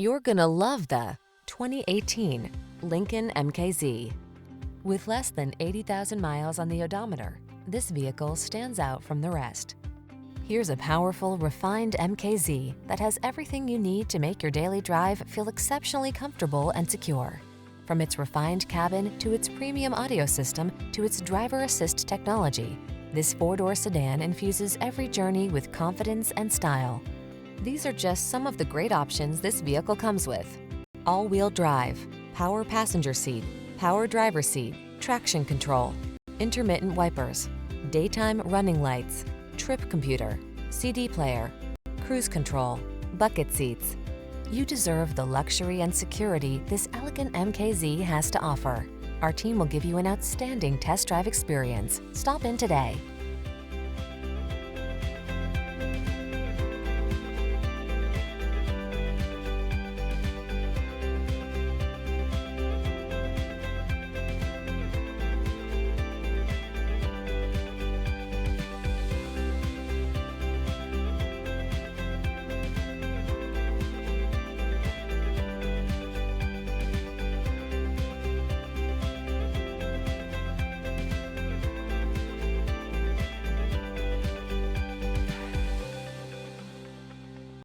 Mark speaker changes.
Speaker 1: You're gonna love the 2018 Lincoln MKZ. With less than 80,000 miles on the odometer, this vehicle stands out from the rest. Here's a powerful, refined MKZ that has everything you need to make your daily drive feel exceptionally comfortable and secure. From its refined cabin to its premium audio system to its driver assist technology, this four-door sedan infuses every journey with confidence and style. These are just some of the great options this vehicle comes with: all-wheel drive, power passenger seat, power driver seat, traction control, intermittent wipers, daytime running lights, trip computer, CD player, cruise control, bucket seats. You deserve the luxury and security this elegant MKZ has to offer. Our team will give you an outstanding test drive experience. Stop in today.